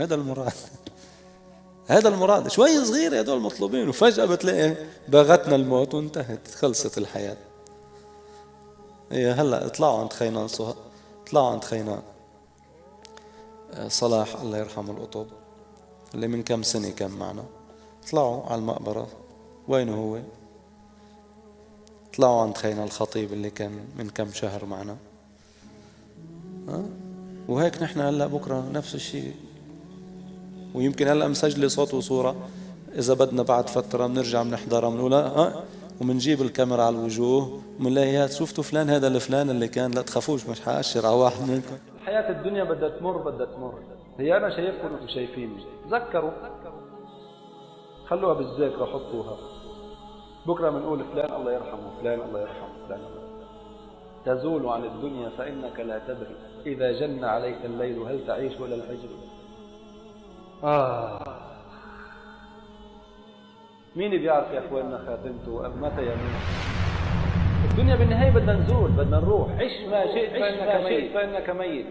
هذا المراد. هذا المراد. شوي صغير هدول مطلوبين، وفجأة بتلاقي باغتنا الموت وانتهت، خلصت الحياة. إيه هلا اطلعوا عند خينان اطلعوا عند خينان صلاح الله يرحمه القطب اللي من كم سنة كان معنا. اطلعوا على المقبرة، وينه هو؟ اطلعوا عند خينا الخطيب اللي كان من كم شهر معنا. وهيك نحن هلا بكرة نفس الشيء. ويمكن هلا مسجلة صوت وصورة، إذا بدنا بعد فترة بنرجع بنحضرها بنقولها ومنجيب الكاميرا على الوجوه ومنلاقيها شفتوا فلان هذا الفلان اللي كان. لا تخافوش مش حأشر على واحد منكم. حياة الدنيا بدها تمر. هي أنا شايفكم وأنتم شايفيني. تذكروا، خلوها بالذاكرة، حطوها. بكرة بنقول فلان الله يرحمه، فلان الله يرحمه، فلان الله يرحمه. تزول عن الدنيا فإنك لا تدري إذا جن عليك الليل هل تعيش إلى الفجر. مين بيعرف يا أخواننا خاتمته أم متى يموت؟ الدنيا بالنهاية بدنا نزول، بدنا نروح. عش ما شئت فإنك ميت.